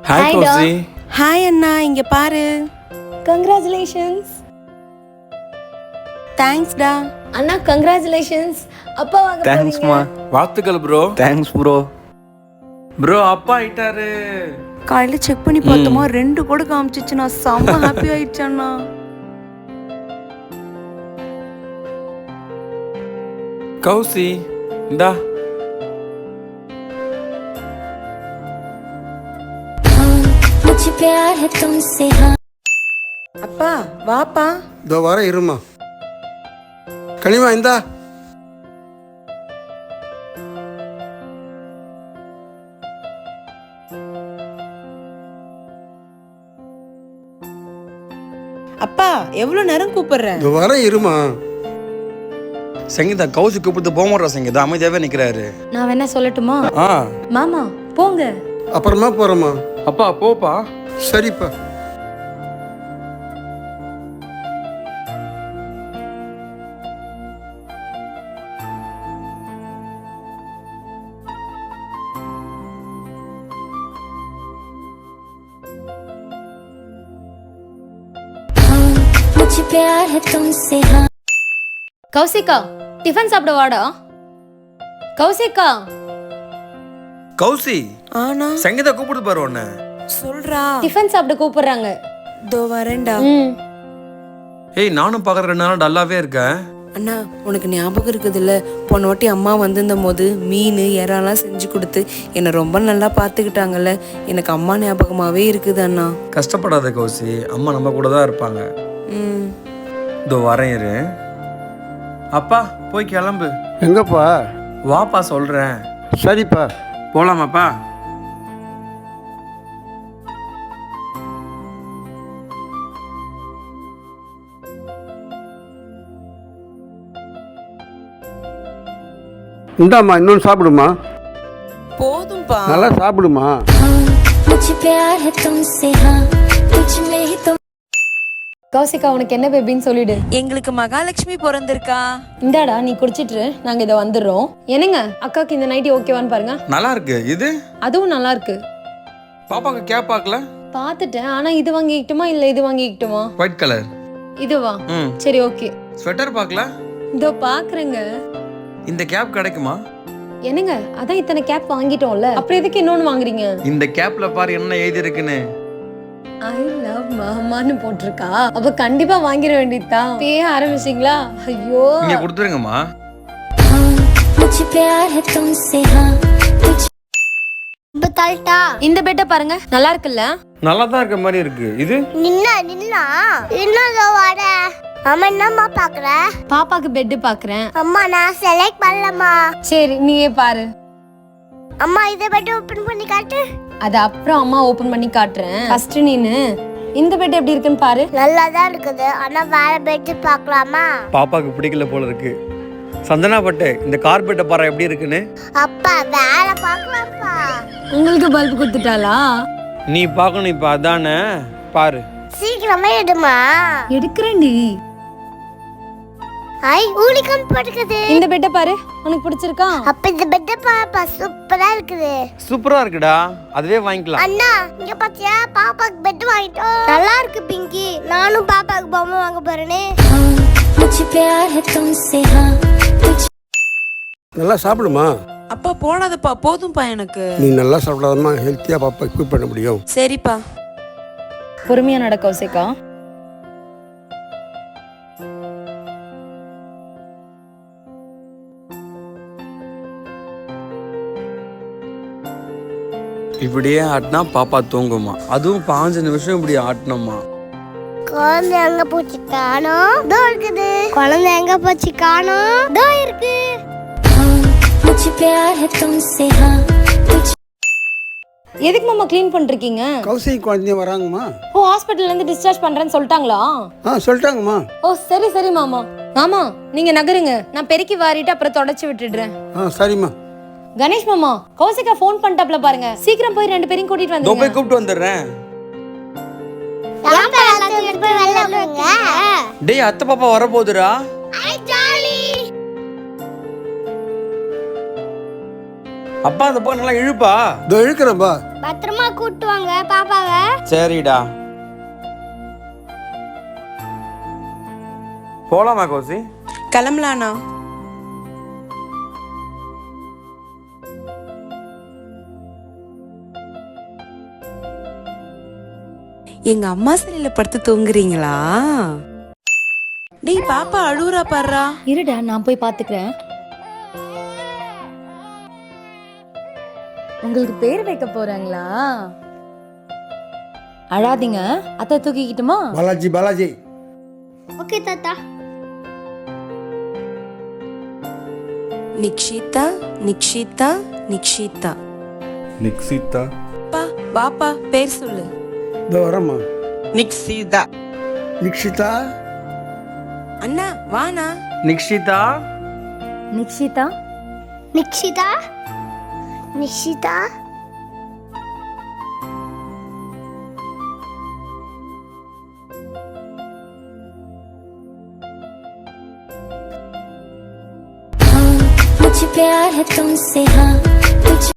Hi Kousi. Hi அண்ணா, இங்க பாரு. Congratulations. Thanks டா அண்ணா, கங்க்ராச்சுலேஷன்ஸ். அப்பா வாங்க. தேங்க்ஸ்மா. வாழ்த்துக்கள் ப்ரோ. Thanks bro. ப்ரோ அப்பா ஆயிட்டாரு. காலையில செக் பண்ணி பார்த்தோமா, 2 கூட காமிச்சிச்சு. நான் செம்ம ஹாப்பி ஆயிடுச்சேண்ணா. கௌசி இந்தா. அப்பா வாப்பா. இதோ வர இருமா. கனிமா இந்தா. அப்பா எவ்வளவு நேரம் கூப்பிடுறேன்? இதோ வர இருமா. சங்கீதா கௌசி கூப்பிட்டு போக மாட்டா. சங்கீதா அமைதியாவே நிக்கிறாரு. நான் வேணா சொல்லட்டுமா? மாமா போங்க. அப்புறமா போறோமா. அப்பா போப்பா. சரிப்பா. கௌசிகா, டிஃபன் சாப்பிட வாடா. கௌசிகா. கௌசி ஆனா சங்கீதா கூப்பிட்டு பாரு உன்ன. சொல்றா. டிஃபன் சாப்பிட கூப்பிடுறாங்க. இதோ வரேன்டா. ஏய், நானும் பாக்குற 2 நாளா டல்லாவே இருக்கேன். அண்ணா, உனக்கு ஞாபகம் இருக்குதுல்ல, போன வாட்டி அம்மா வந்திருந்த போது மீன் இறாலாம் செஞ்சு கொடுத்து என்னை ரொம்ப நல்லா பார்த்துக்கிட்டாங்கல்ல. எனக்கு அம்மா ஞாபகமாவே இருக்குது அண்ணா. கஷ்டப்படாத கௌசி, அம்மா நம்ம கூட தான் இருப்பாங்க. இதோ வரேன் இரு. அப்பா போய் கிளம்பு. எங்கப்பா? வாப்பா சொல்றேன். சரிப்பா. போலாமாப்பா? இந்தாம்மா, இன்னொன்று சாப்பிடுமா. போதும்பா. நல்லா சாப்பிடுமா. கௌசிகா, உனக்கு என்ன பேபின்னு சொல்லிடு. எங்களுக்கு மகாலட்சுமி பிறந்திருக்கா. இந்தாடா, நீ குடிச்சிட்டு நாங்க இதை வந்துடுறோம். என்னங்க, அக்காக்கு இந்த நைட்டி ஓகேவான்னு பாருங்க. நல்லா இருக்கு. இது அதுவும் நல்லா இருக்கு. பாப்பாக்கு கேப் பார்க்கல. பாத்துட்டேன். ஆனா இது வாங்கிக்கிட்டுமா இல்ல இது வாங்கிக்கிட்டுமா? White colour. இதுவா? சரி ஓகே. ஸ்வெட்டர் பார்க்கல. இதோ பாக்குறேங்க. இந்த கேப் கிடைக்குமா? என்னங்க, அதான் இத்தனை கேப் வாங்கிட்டோம்ல, அப்புறம் எதுக்கு இன்னொன்னு வாங்குறீங்க? இந்த கேப்ல பாரு என்ன எழுதி இருக்குன்னு. ஐ லவ் மாமான்னு போட்டிருக்கா. அப்ப கண்டிப்பா வாங்கிட வேண்டியதுதான். பேய ஆரம்பிச்சிங்களா? ஐயோ. நீங்க கொடுத்துருங்கம்மா. இந்த பெட்ட பாருங்க, நல்லா இருக்குல்ல? நல்லா தான் இருக்க மாதிரி இருக்கு. இது அம்மா என்னம்மா பாக்குற? பாப்பாக்கு பெட் பாக்குறேன். அம்மா நான் செலக்ட் பண்ணலம்மா. சரி நீயே பாரு. அம்மா இத பெட் ஓபன் பண்ணி காட்டு. அது அப்புறம் அம்மா ஓபன் பண்ணி காட்டுறேன். ஃபர்ஸ்ட் நீனு இந்த பெட் எப்படி இருக்குன்னு பாரு. நல்லா தான் இருக்குது. ஆனா வேற பெட் பார்க்கலாமா? பாப்பாக்கு பிடிக்கல போல இருக்கு. சந்தனா பட்டு இந்த கார்பெட்டை பாரு எப்படி இருக்குன்னு. அப்பா வேற பார்க்கலாம்ப்பா. உங்களுக்கு பல்ப் கொடுத்துட்டாளா? நீ பார்க்கணும் இப்ப. அதானே பாரு. சீக்கிரமா எடுமா. எடுக்கிறேன்டி. ஐ ஊலிகம் போட்டுக்குது. இந்த பெட்ட பாரு, உனக்கு பிடிச்சிருக்கா? அப்ப இந்த பெட் பாப்பா சூப்பரா இருக்குது. சூப்பரா இருக்குடா, அதுவே வாங்கிக்கலாம். அண்ணா இங்க பாத்தியா, பாப்பாக்கு பெட் வாங்கிட்டோம். நல்லா இருக்கு பிங்கி. நானும் பாப்பாக்கு பொம்மை வாங்க போறேனே. நல்லா சாப்பிடுமா. அப்பா போடாதப்பா, போதும்பா எனக்கு. நீ நல்லா சாப்பிடாதம்மா, ஹெல்த்தியா பாப்பா எக்யூப் பண்ண முடியும். சரிப்பா. பொறுமையா நட கௌசிகா. இப்படியே ஆட்டினா பாப்பா தூங்குமா. அதுவும் 5 நிமிஷம் இப்படி ஆட்டணுமா. குழந்தை எங்க போச்சு காணோம்? தோ இருக்குது. குழந்தை எங்க போச்சு காணோம்? தோ இருக்கு. எதுக்கு மாமா க்ளீன் பண்றீங்க? கௌசி குழந்தைய வராங்கம்மா. ஓ, ஹாஸ்பிடல்ல இருந்து டிஸ்சார்ஜ் பண்றேன்னு சொல்லிட்டாங்களா? சொல்லிட்டாங்கம்மா. ஓ சரி சரி மாமா. மாமா நீங்க நகருங்க, நான் பெருக்கி வாரிட்டு அப்புறம் தொடச்சி விட்டுடுறேன். சரிம்மா. கணேஷ் மாமா, கௌசிகா ஃபோன் பண்ணிட்டாப்ல பாருங்க. சீக்கிரம் போய் 2 பேரையும் கூட்டிட்டு தோ வந்துருங்க. போய் கூப்பிட்டு வந்துடுறேன். யாப்பா எல்லாத்தையும் போய் வெளில போங்க. டேய், அத்தை பாப்பா வர போகுதுடா. ஐ ஜாலி. அப்பா அந்த பக்கம் நல்லா இழுப்பா. இதோ இழுக்கிறேன்ப்பா. பத்திரமா கூட்டு வாங்க பாப்பாவை. சரிடா. போலாமா கௌசி? கிளம்பலாண்ணா. எங்க அம்மா சிலையில படுத்து தூங்குறீங்களா? டேய் பாப்பா அழுவுறா பாடுறா. இருடா நான் போய் பாத்துக்கிறேன். உங்களுக்கு பேர் வைக்க போறாங்களா? அழாதீங்க, அத்தை தூக்கிக்கிட்டுமா? பாலாஜி பாலாஜி. ஓகே தாத்தா. நிக்ஷிதா நிக்ஷிதா நிக்ஷிதா. நிக்ஷிதா. பா வாப்பா பேர் சொல்லு. இதோ வரேம்மா. நிக்ஷிதா. நிக்ஷிதா. அண்ணா வாண்ணா. நிக்ஷிதா. நிக்ஷிதா. நிக்ஷிதா. நிக்ஷிதா. मुझे प्यार है तुमसे हाँ